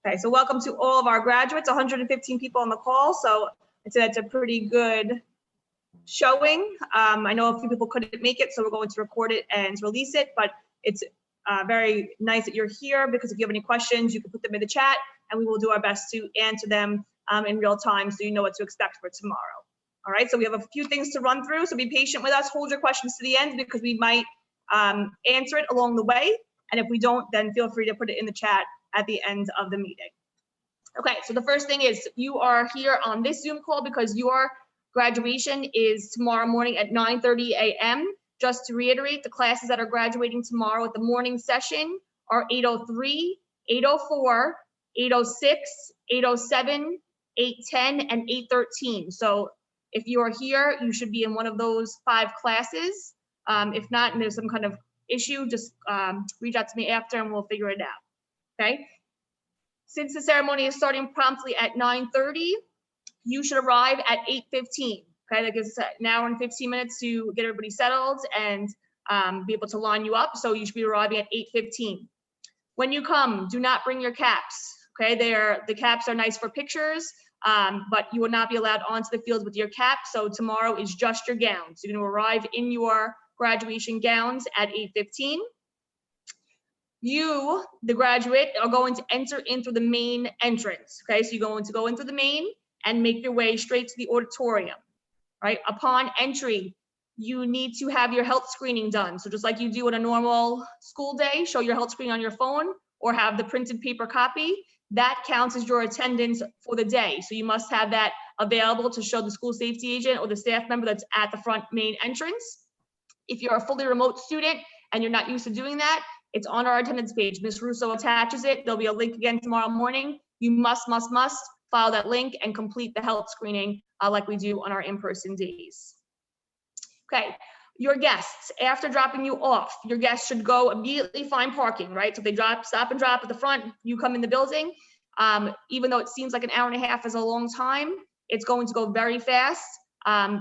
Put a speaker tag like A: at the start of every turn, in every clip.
A: Okay, so welcome to all of our graduates, 115 people on the call. So I'd say that's a pretty good showing. I know a few people couldn't make it, so we're going to record it and release it, but it's very nice that you're here, because if you have any questions, you can put them in the chat and we will do our best to answer them in real time, so you know what to expect for tomorrow. All right, so we have a few things to run through, so be patient with us. Hold your questions to the end, because we might answer it along the way. And if we don't, then feel free to put it in the chat at the end of the meeting. Okay, so the first thing is you are here on this Zoom call because your graduation is tomorrow morning at 9:30 a.m. Just to reiterate, the classes that are graduating tomorrow at the morning session are 803, 804, 806, 807, 810, and 813. So if you are here, you should be in one of those 5 classes. If not, and there's some kind of issue, just reach out to me after and we'll figure it out, okay? Since the ceremony is starting promptly at 9:30, you should arrive at 8:15, okay? That gives us an hour and 15 minutes to get everybody settled and be able to line you up, so you should be arriving at 8:15. When you come, do not bring your caps, okay? The caps are nice for pictures, but you will not be allowed onto the fields with your cap, so tomorrow is just your gowns. You're gonna arrive in your graduation gowns at 8:15. You, the graduate, are going to enter in through the main entrance, okay? So you're going to go in through the main and make your way straight to the auditorium, right? Upon entry, you need to have your health screening done. So just like you do on a normal school day, show your health screening on your phone or have the printed paper copy. That counts as your attendance for the day. So you must have that available to show the school safety agent or the staff member that's at the front main entrance. If you're a fully remote student and you're not used to doing that, it's on our attendance page. Ms. Russo attaches it. There'll be a link again tomorrow morning. You must follow that link and complete the health screening like we do on our in-person days. Okay, your guests, after dropping you off, your guests should go immediately find parking, right? So if they stop and drop at the front, you come in the building. Even though it seems like an hour and a half is a long time, it's going to go very fast.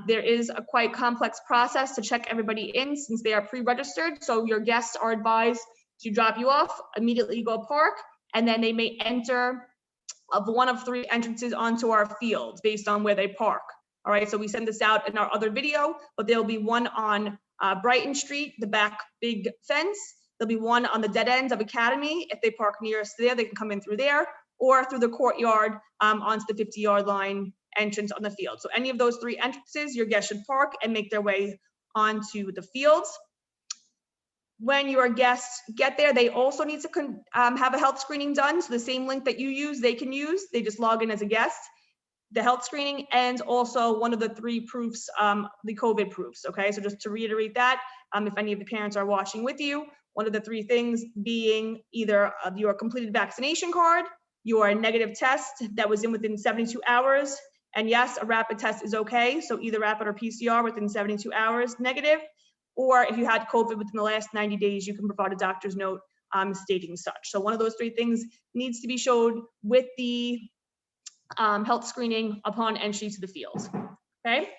A: There is a quite complex process to check everybody in since they are pre-registered. So your guests are advised to drop you off, immediately go park, and then they may enter of one of 3 entrances onto our fields based on where they park. All right, so we send this out in our other video, but there'll be one on Brighton Street, the back big fence. There'll be one on the dead end of Academy. If they park nearest there, they can come in through there, or through the courtyard onto the 50-yard line entrance on the field. So any of those 3 entrances, your guests should park and make their way onto the fields. When your guests get there, they also need to have a health screening done. So the same link that you use, they can use. They just log in as a guest. The health screening and also one of the 3 proofs, the COVID proofs, okay? So just to reiterate that, if any of the parents are watching with you, one of the 3 things being either your completed vaccination card, your negative test that was in within 72 hours, and yes, a rapid test is okay. So either rapid or PCR within 72 hours negative, or if you had COVID within the last 90 days, you can provide a doctor's note stating such. So one of those 3 things needs to be showed with the health screening upon entry to the field, okay?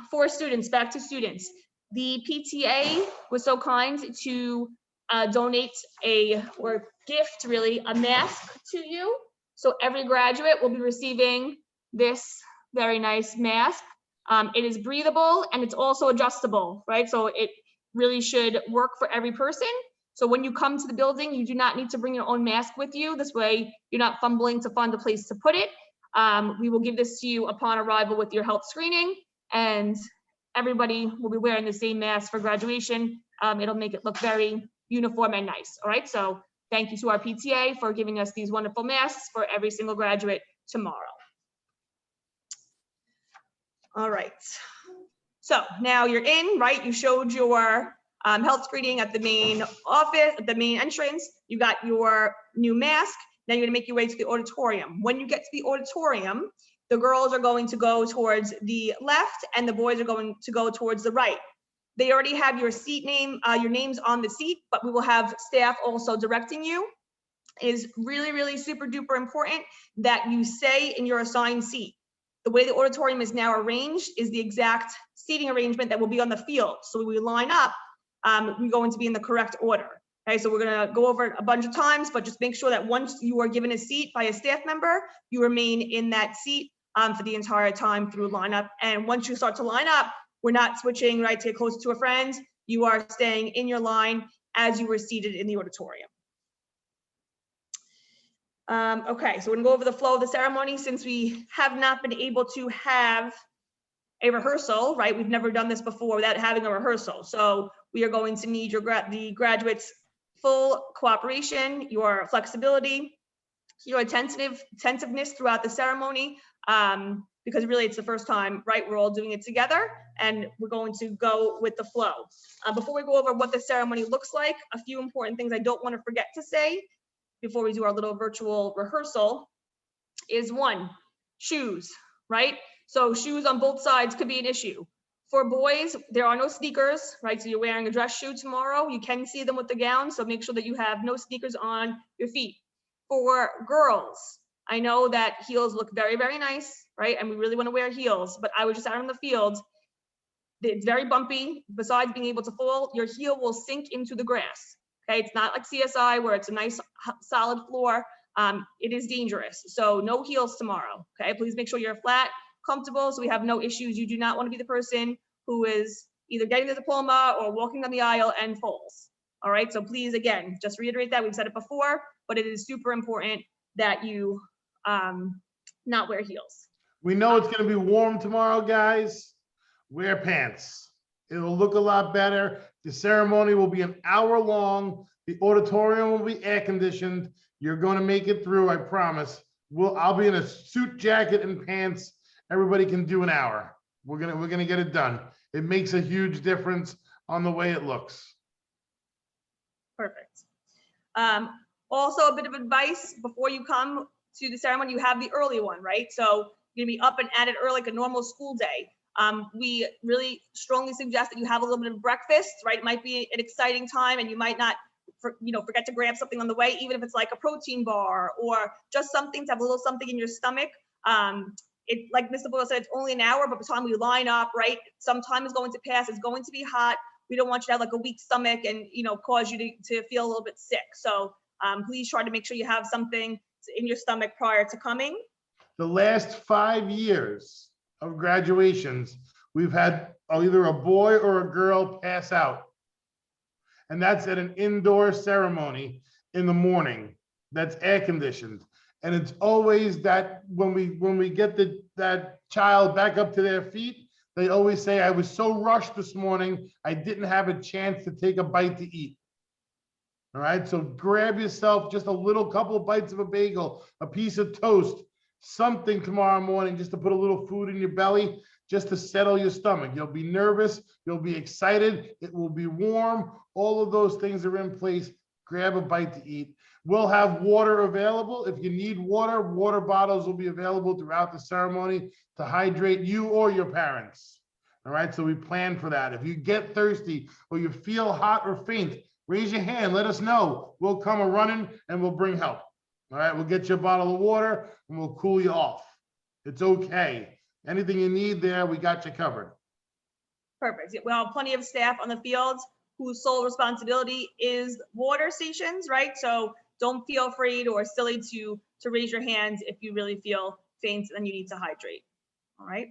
A: For students, back to students, the PTA was so kind to donate or gift really a mask to you. So every graduate will be receiving this very nice mask. It is breathable and it's also adjustable, right? So it really should work for every person. So when you come to the building, you do not need to bring your own mask with you. This way, you're not fumbling to find a place to put it. We will give this to you upon arrival with your health screening, and everybody will be wearing the same mask for graduation. It'll make it look very uniform and nice, all right? So thank you to our PTA for giving us these wonderful masks for every single graduate tomorrow. All right, so now you're in, right? You showed your health screening at the main office, at the main entrance. You got your new mask. Then you're gonna make your way to the auditorium. When you get to the auditorium, the girls are going to go towards the left and the boys are going to go towards the right. They already have your seat name, your names on the seat, but we will have staff also directing you. It is really, really super duper important that you stay in your assigned seat. The way the auditorium is now arranged is the exact seating arrangement that will be on the field. So when we line up, we're going to be in the correct order. Okay, so we're gonna go over it a bunch of times, but just make sure that once you are given a seat by a staff member, you remain in that seat for the entire time through lineup. And once you start to line up, we're not switching, right, to get closer to a friend. You are staying in your line as you were seated in the auditorium. Okay, so we're gonna go over the flow of the ceremony since we have not been able to have a rehearsal, right? We've never done this before without having a rehearsal. So we are going to need the graduates' full cooperation, your flexibility, your attentiveness throughout the ceremony, because really it's the first time, right? We're all doing it together and we're going to go with the flow. Before we go over what the ceremony looks like, a few important things I don't want to forget to say before we do our little virtual rehearsal is one, shoes, right? So shoes on both sides could be an issue. For boys, there are no sneakers, right? So you're wearing a dress shoe tomorrow. You can see them with the gown, so make sure that you have no sneakers on your feet. For girls, I know that heels look very, very nice, right? And we really want to wear heels, but I was just out on the field. It's very bumpy. Besides being able to fall, your heel will sink into the grass. Okay, it's not like CSI where it's a nice solid floor. It is dangerous. So no heels tomorrow. Okay, please make sure you're flat, comfortable, so we have no issues. You do not want to be the person who is either getting the diploma or walking down the aisle and falls. All right, so please, again, just reiterate that. We've said it before, but it is super important that you not wear heels.
B: We know it's going to be warm tomorrow, guys. Wear pants. It'll look a lot better. The ceremony will be an hour long. The auditorium will be air conditioned. You're going to make it through, I promise. I'll be in a suit jacket and pants. Everybody can do an hour. We're gonna get it done. It makes a huge difference on the way it looks.
A: Perfect. Also, a bit of advice before you come to the ceremony, you have the early one, right? So you're gonna be up and at it early, like a normal school day. We really strongly suggest that you have a little bit of breakfast, right? It might be an exciting time and you might not forget to grab something on the way, even if it's like a protein bar or just something to have a little something in your stomach. It, like Mr. Boyle said, it's only an hour, but by the time we line up, right, some time is going to pass. It's going to be hot. We don't want you to have like a weak stomach and, cause you to feel a little bit sick. So please try to make sure you have something in your stomach prior to coming.
B: The last 5 years of graduations, we've had either a boy or a girl pass out. And that's at an indoor ceremony in the morning. That's air conditioned. And it's always that when we get that child back up to their feet, they always say, I was so rushed this morning, I didn't have a chance to take a bite to eat. All right, so grab yourself just a little couple of bites of a bagel, a piece of toast, something tomorrow morning just to put a little food in your belly, just to settle your stomach. You'll be nervous, you'll be excited, it will be warm. All of those things are in place. Grab a bite to eat. We'll have water available. If you need water, water bottles will be available throughout the ceremony to hydrate you or your parents. All right, so we plan for that. If you get thirsty or you feel hot or faint, raise your hand, let us know. We'll come running and we'll bring help. All right, we'll get you a bottle of water and we'll cool you off. It's okay. Anything you need there, we got you covered.
A: Perfect. We have plenty of staff on the field whose sole responsibility is water stations, right? So don't feel afraid or silly to raise your hands if you really feel faint and you need to hydrate. All right.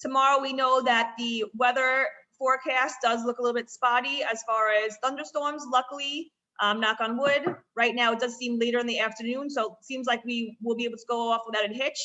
A: Tomorrow we know that the weather forecast does look a little bit spotty as far as thunderstorms. Luckily, knock on wood, right now it does seem later in the afternoon, so it seems like we will be able to go off without a hitch.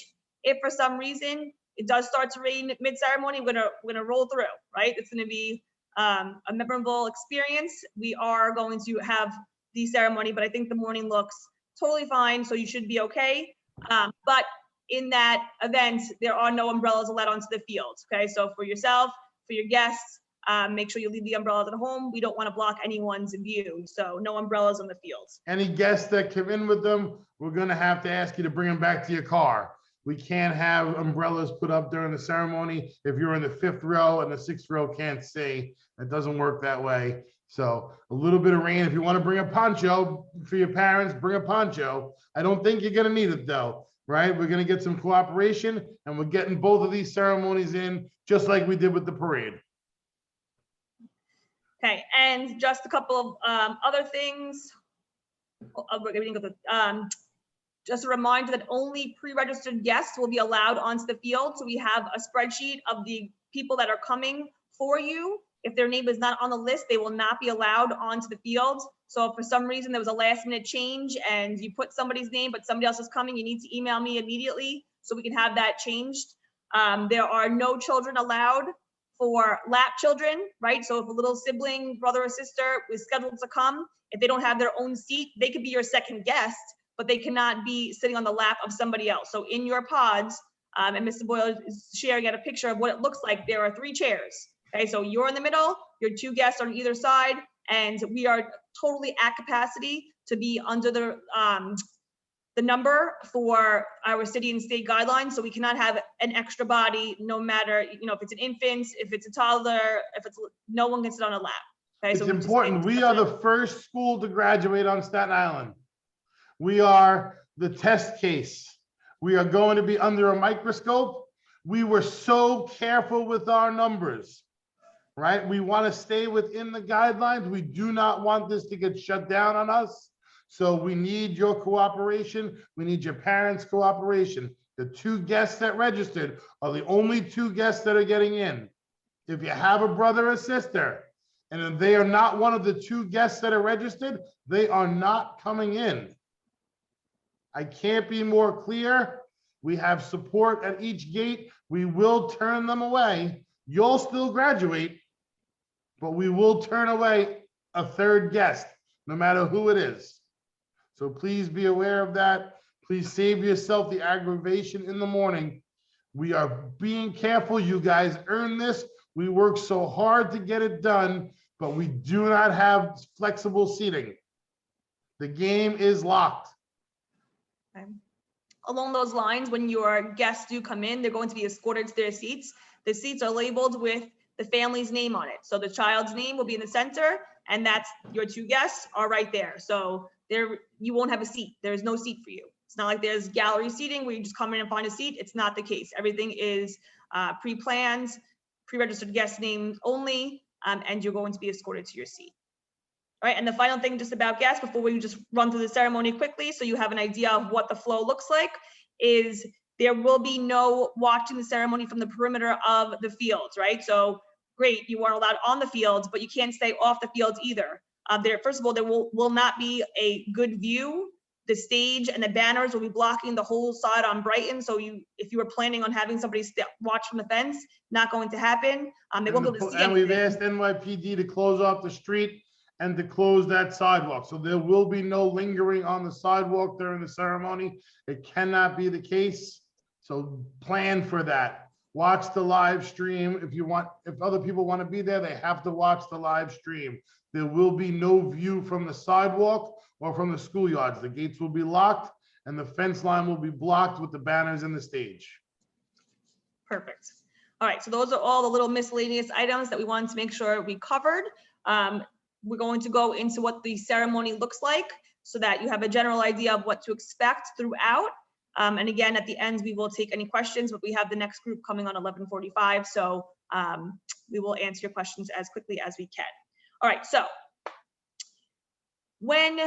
A: If for some reason it does start to rain mid-ceremony, we're gonna roll through, right? It's gonna be a memorable experience. We are going to have the ceremony, but I think the morning looks totally fine, so you should be okay. But in that event, there are no umbrellas allowed onto the field, okay? So for yourself, for your guests, make sure you leave the umbrellas at home. We don't want to block anyone's view, so no umbrellas on the field.
B: Any guests that come in with them, we're gonna have to ask you to bring them back to your car. We can't have umbrellas put up during the ceremony if you're in the 5th row and the 6th row can't see. It doesn't work that way. So a little bit of rain. If you want to bring a poncho for your parents, bring a poncho. I don't think you're going to need it though, right? We're going to get some cooperation and we're getting both of these ceremonies in just like we did with the parade.
A: Okay, and just a couple of other things. Just a reminder that only pre-registered guests will be allowed onto the field. So we have a spreadsheet of the people that are coming for you. If their name is not on the list, they will not be allowed onto the field. So if for some reason there was a last minute change and you put somebody's name, but somebody else is coming, you need to email me immediately so we can have that changed. There are no children allowed for lap children, right? So if a little sibling, brother or sister is scheduled to come, if they don't have their own seat, they could be your second guest, but they cannot be sitting on the lap of somebody else. So in your pods, and Mr. Boyle is sharing out a picture of what it looks like, there are 3 chairs. Okay, so you're in the middle, your 2 guests on either side, and we are totally at capacity to be under the number for our city and state guidelines. So we cannot have an extra body, no matter, you know, if it's an infant, if it's a toddler, if it's, no one can sit on a lap. Okay,
B: It's
A: so
B: important. We are the first school to graduate on Staten Island. We are the test case. We are going to be under a microscope. We were so careful with our numbers, right? We want to stay within the guidelines. We do not want this to get shut down on us. So we need your cooperation. We need your parents' cooperation. The 2 guests that registered are the only 2 guests that are getting in. If you have a brother or sister, and if they are not one of the 2 guests that are registered, they are not coming in. I can't be more clear. We have support at each gate. We will turn them away. You'll still graduate, but we will turn away a 3rd guest, no matter who it is. So please be aware of that. Please save yourself the aggravation in the morning. We are being careful. You guys earn this. We work so hard to get it done, but we do not have flexible seating. The game is locked.
A: Okay. Along those lines, when your guests do come in, they're going to be escorted to their seats. The seats are labeled with the family's name on it. So the child's name will be in the center, and that's your 2 guests are right there. So there, you won't have a seat. There's no seat for you. It's not like there's gallery seating where you just come in and find a seat. It's not the case. Everything is pre-planned, pre-registered guest names only, and you're going to be escorted to your seat. All right, and the final thing just about guests before we just run through the ceremony quickly so you have an idea of what the flow looks like is there will be no watching the ceremony from the perimeter of the fields, right? So great, you aren't allowed on the fields, but you can't stay off the fields either. First of all, there will not be a good view. The stage and the banners will be blocking the whole side on Brighton. So if you were planning on having somebody watch from the fence, not going to happen. They won't be able to see
B: And we've
A: anything.
B: asked NYPD to close off the street and to close that sidewalk. So there will be no lingering on the sidewalk during the ceremony. It cannot be the case. So plan for that. Watch the live stream. If other people want to be there, they have to watch the live stream. There will be no view from the sidewalk or from the schoolyards. The gates will be locked and the fence line will be blocked with the banners in the stage.
A: Perfect. All right, so those are all the little miscellaneous items that we wanted to make sure we covered. We're going to go into what the ceremony looks like so that you have a general idea of what to expect throughout. And again, at the end, we will take any questions, but we have the next group coming on 11:45. So we will answer your questions as quickly as we can. All right, so when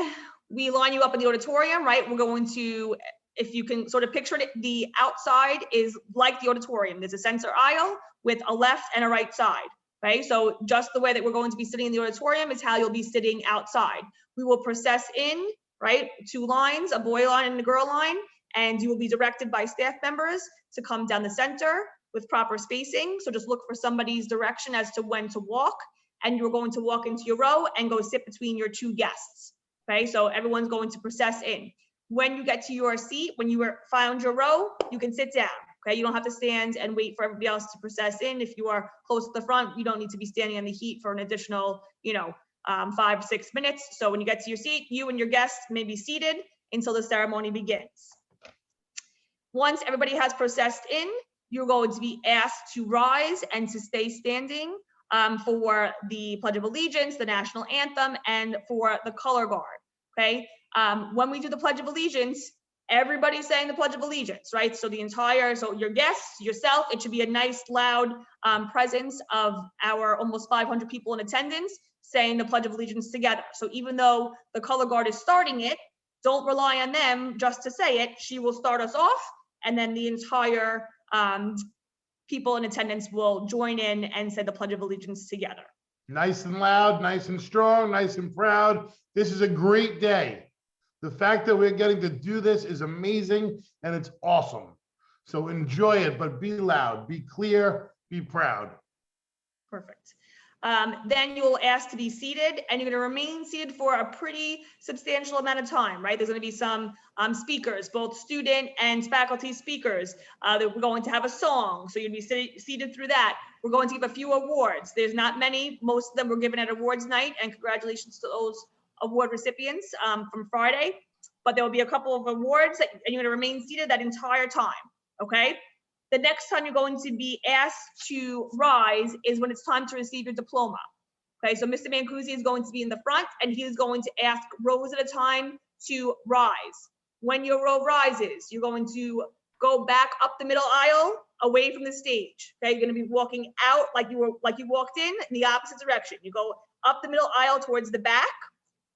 A: we line you up in the auditorium, right, we're going to, if you can sort of picture it, the outside is like the auditorium. There's a center aisle with a left and a right side. Okay, so just the way that we're going to be sitting in the auditorium is how you'll be sitting outside. We will process in, right, 2 lines, a boy line and a girl line, and you will be directed by staff members to come down the center with proper spacing. So just look for somebody's direction as to when to walk, and you're going to walk into your row and go sit between your 2 guests. Okay, so everyone's going to process in. When you get to your seat, when you found your row, you can sit down. Okay, you don't have to stand and wait for everybody else to process in. If you are close to the front, you don't need to be standing in the heat for an additional, 5 to 6 minutes. So when you get to your seat, you and your guests may be seated until the ceremony begins. Once everybody has processed in, you're going to be asked to rise and to stay standing for the Pledge of Allegiance, the national anthem, and for the color guard. Okay, when we do the Pledge of Allegiance, everybody's saying the Pledge of Allegiance, right? So so your guests, yourself, it should be a nice loud presence of our almost 500 people in attendance. saying the Pledge of Allegiance together. So even though the color guard is starting it, don't rely on them just to say it. She will start us off, and then the entire people in attendance will join in and say the Pledge of Allegiance together.
B: Nice and loud, nice and strong, nice and proud. This is a great day. The fact that we're getting to do this is amazing and it's awesome. So enjoy it, but be loud, be clear, be proud.
A: Perfect. Then you'll ask to be seated, and you're going to remain seated for a pretty substantial amount of time, right? There's going to be some speakers, both student and faculty speakers. We're going to have a song, so you'll be seated through that. We're going to give a few awards. There's not many. Most of them were given at awards night, and congratulations to those award recipients from Friday. But there will be a couple of awards, and you're going to remain seated that entire time, okay? The next time you're going to be asked to rise is when it's time to receive your diploma. Okay, so Mr. Mancusi is going to be in the front, and he is going to ask rows at a time to rise. When your row rises, you're going to go back up the middle aisle away from the stage. Okay, you're going to be walking out like you walked in the opposite direction. You go up the middle aisle towards the back,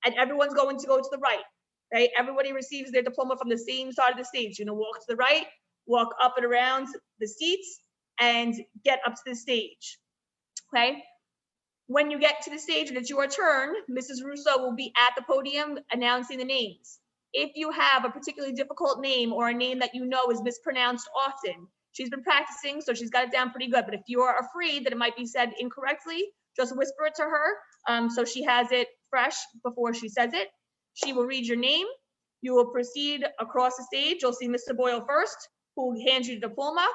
A: and everyone's going to go to the right. Okay, everybody receives their diploma from the same side of the stage. You're going to walk to the right, walk up and around the seats, and get up to the stage, okay? When you get to the stage and it's your turn, Mrs. Russo will be at the podium announcing the names. If you have a particularly difficult name or a name that you know is mispronounced often, she's been practicing, so she's got it down pretty good, but if you are afraid that it might be said incorrectly, just whisper it to her so she has it fresh before she says it. She will read your name. You will proceed across the stage. You'll see Mr. Boyle first, who will hand you the diploma.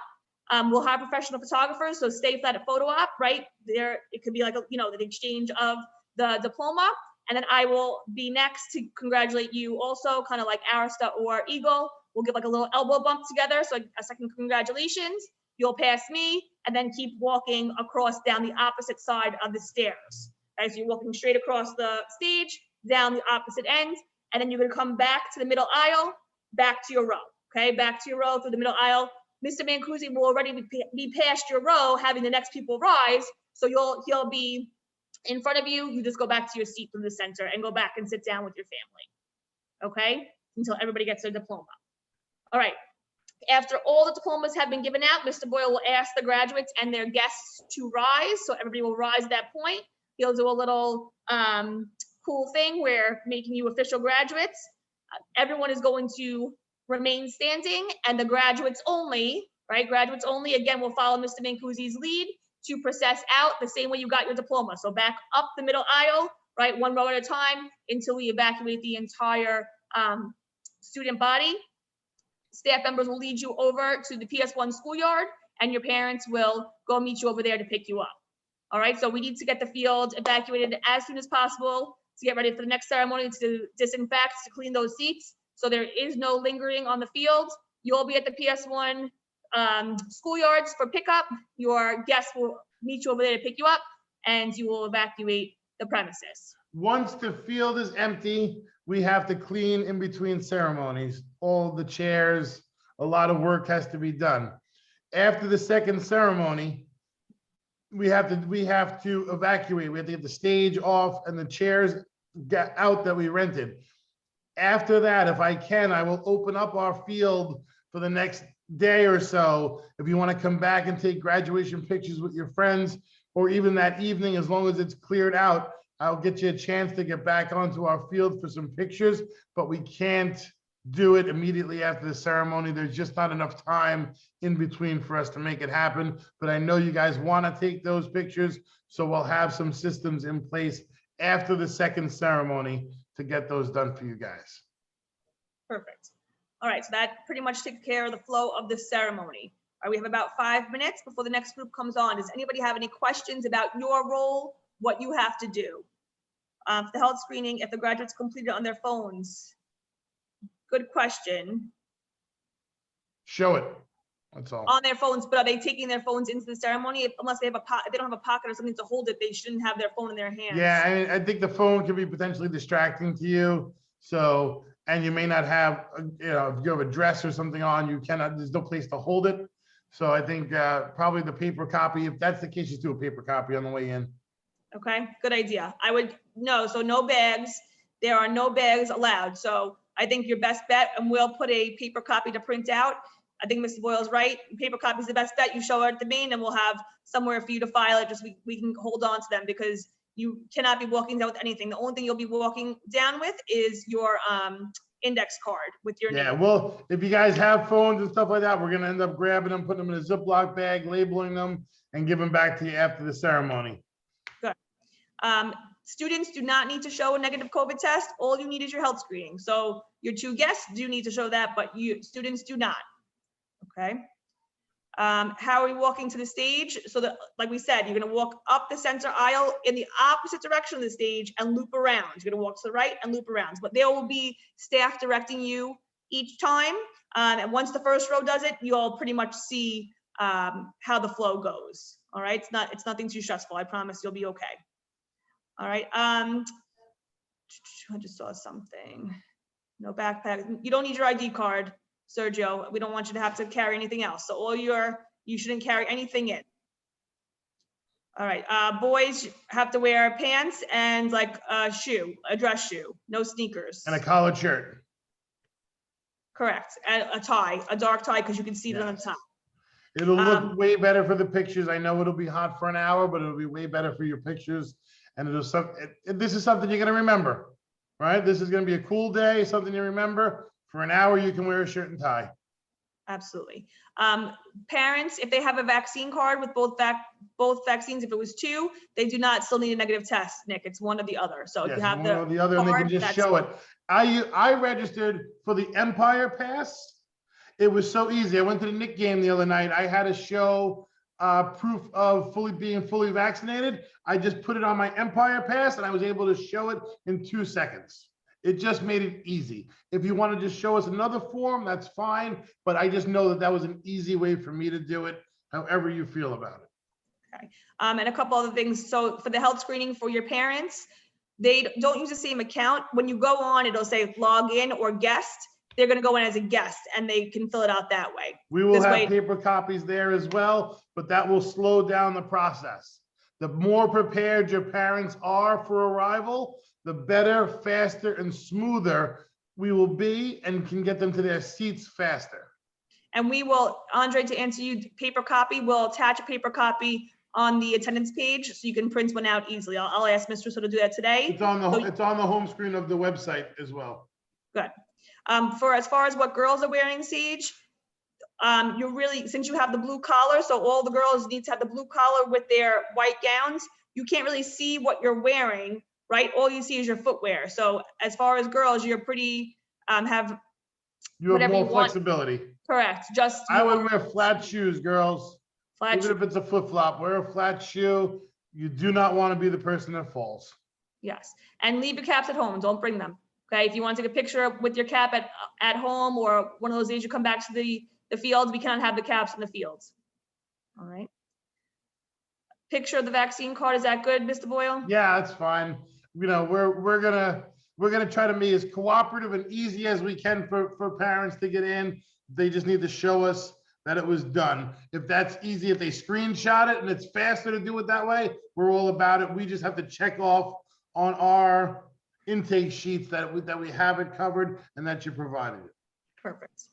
A: We'll have professional photographers, so stay flat at photo op, right? There, it could be like, the exchange of the diploma. And then I will be next to congratulate you also, kind of like Arista or Eagle. We'll give like a little elbow bump together, so a second congratulations. You'll pass me, and then keep walking across down the opposite side of the stairs. As you're walking straight across the stage, down the opposite end, and then you're gonna come back to the middle aisle, back to your row. Okay, back to your row through the middle aisle. Mr. Mancusi will already be past your row, having the next people rise. So he'll be in front of you. You just go back to your seat from the center and go back and sit down with your family. Okay, until everybody gets their diploma. All right. After all the diplomas have been given out, Mr. Boyle will ask the graduates and their guests to rise. So everybody will rise at that point. He'll do a little cool thing where making you official graduates. Everyone is going to remain standing, and the graduates only, right? Graduates only, again, will follow Mr. Mancusi's lead to process out the same way you got your diploma. So back up the middle aisle, right? One row at a time until we evacuate the entire student body. Staff members will lead you over to the PS1 schoolyard, and your parents will go meet you over there to pick you up. All right, so we need to get the field evacuated as soon as possible to get ready for the next ceremony, to disinfect, to clean those seats. So there is no lingering on the field. You'll be at the PS1 schoolyards for pickup. Your guests will meet you over there to pick you up, and you will evacuate the premises.
B: Once the field is empty, we have to clean in between ceremonies. All the chairs, a lot of work has to be done. After the second ceremony, we have to evacuate. We have to get the stage off and the chairs get out that we rented. After that, if I can, I will open up our field for the next day or so. If you want to come back and take graduation pictures with your friends, or even that evening, as long as it's cleared out, I'll get you a chance to get back onto our field for some pictures, but we can't do it immediately after the ceremony. There's just not enough time in between for us to make it happen. But I know you guys want to take those pictures, so we'll have some systems in place after the second ceremony to get those done for you guys.
A: Perfect. All right, so that pretty much takes care of the flow of the ceremony. All right, we have about 5 minutes before the next group comes on. Does anybody have any questions about your role, what you have to do? For the health screening, if the graduates completed on their phones. Good question.
B: Show it. That's all.
A: On their phones, but are they taking their phones into the ceremony? Unless they have if they don't have a pocket or something to hold it, they shouldn't have their phone in their hands.
B: Yeah, I think the phone can be potentially distracting to you. So, and you may not have, if you have a dress or something on, there's no place to hold it. So I think probably the paper copy, if that's the case, just do a paper copy on the way in.
A: Okay, good idea. I would, no, so no bags. There are no bags allowed. So I think your best bet, and we'll put a paper copy to print out. I think Mr. Boyle's right. Paper copy is the best bet. You show it at the main and we'll have somewhere for you to file it. Just we can hold on to them because you cannot be walking down with anything. The only thing you'll be walking down with is your index card with your
B: Yeah,
A: name.
B: well, if you guys have phones and stuff like that, we're gonna end up grabbing them, putting them in a Ziploc bag, labeling them, and give them back to you after the ceremony.
A: Students do not need to show a negative COVID test. All you need is your health screening. So your two guests do need to show that, but students do not. Okay. How are we walking to the stage? So that, like we said, you're gonna walk up the center aisle in the opposite direction of the stage and loop around. You're gonna walk to the right and loop around, but there will be staff directing you each time. And once the first row does it, you'll pretty much see how the flow goes. All right, it's nothing too stressful. I promise you'll be okay. All right. I just saw something. No backpack. You don't need your ID card, Sergio. We don't want you to have to carry anything else. So you shouldn't carry anything in. All right. Boys have to wear pants and like a dress shoe, no sneakers.
B: And a collared shirt.
A: Correct. And a tie, a dark tie, because you can see it on the top.
B: It'll look way better for the pictures. I know it'll be hot for an hour, but it'll be way better for your pictures. And this is something you're gonna remember, right? This is gonna be a cool day, something you remember. For an hour, you can wear a shirt and tie.
A: Absolutely. Parents, if they have a vaccine card with both vaccines, if it was 2, they do not still need a negative test, Nick. It's one or the other. So if
B: Yes,
A: you have
B: one or the other, and they can
A: card,
B: just
A: that's
B: show it. I registered for the Empire Pass. It was so easy. I went to the Knicks game the other night. I had to show proof of being fully vaccinated. I just put it on my Empire Pass and I was able to show it in 2 seconds. It just made it easy. If you want to just show us another form, that's fine. But I just know that that was an easy way for me to do it, however you feel about it.
A: Okay. And a couple other things. So for the health screening for your parents, they don't use the same account. When you go on, it'll say log in or guest. They're going to go in as a guest and they can fill it out that way.
B: We will have paper copies there as well, but that will slow down the process. The more prepared your parents are for arrival, the better, faster, and smoother we will be and can get them to their seats faster.
A: And we will, Andre, to answer you, paper copy, we'll attach a paper copy on the attendance page so you can print one out easily. I'll ask Mr. So to do that today.
B: It's on the home screen of the website as well.
A: Good. For as far as what girls are wearing, Sage, you're really, since you have the blue collar, so all the girls need to have the blue collar with their white gowns, you can't really see what you're wearing, right? All you see is your footwear. So as far as girls, you're pretty,
B: You have
A: whatever
B: more
A: you want.
B: flexibility.
A: Correct, just.
B: I would wear flat shoes, girls.
A: Flat
B: Even if it's a flip-flop, wear a flat shoe. You do not want to be the person that falls.
A: Yes, and leave your caps at home, don't bring them. Okay, if you want to take a picture with your cap at home or one of those days you come back to the fields, we cannot have the caps in the fields. All right. Picture of the vaccine card, is that good, Mr. Boyle?
B: Yeah, that's fine. You know, we're gonna try to be as cooperative and easy as we can for parents to get in. They just need to show us that it was done. If that's easy, if they screenshot it and it's faster to do it that way, we're all about it. We just have to check off on our intake sheets that we have it covered and that you provided it.
A: Perfect.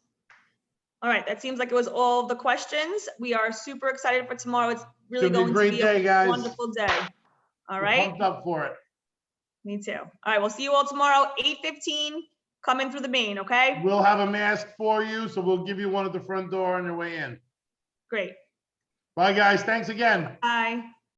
A: All right, that seems like it was all the questions. We are super excited for tomorrow. It's really
B: It's gonna be a
A: going to
B: great
A: be
B: day,
A: a
B: guys.
A: wonderful day. All
B: We're
A: right,
B: pumped up for it.
A: me too. All right, we'll see you all tomorrow, 8:15, coming through the main, okay?
B: We'll have a mask for you, so we'll give you one at the front door on your way in.
A: Great.
B: Bye, guys. Thanks again.
A: Bye.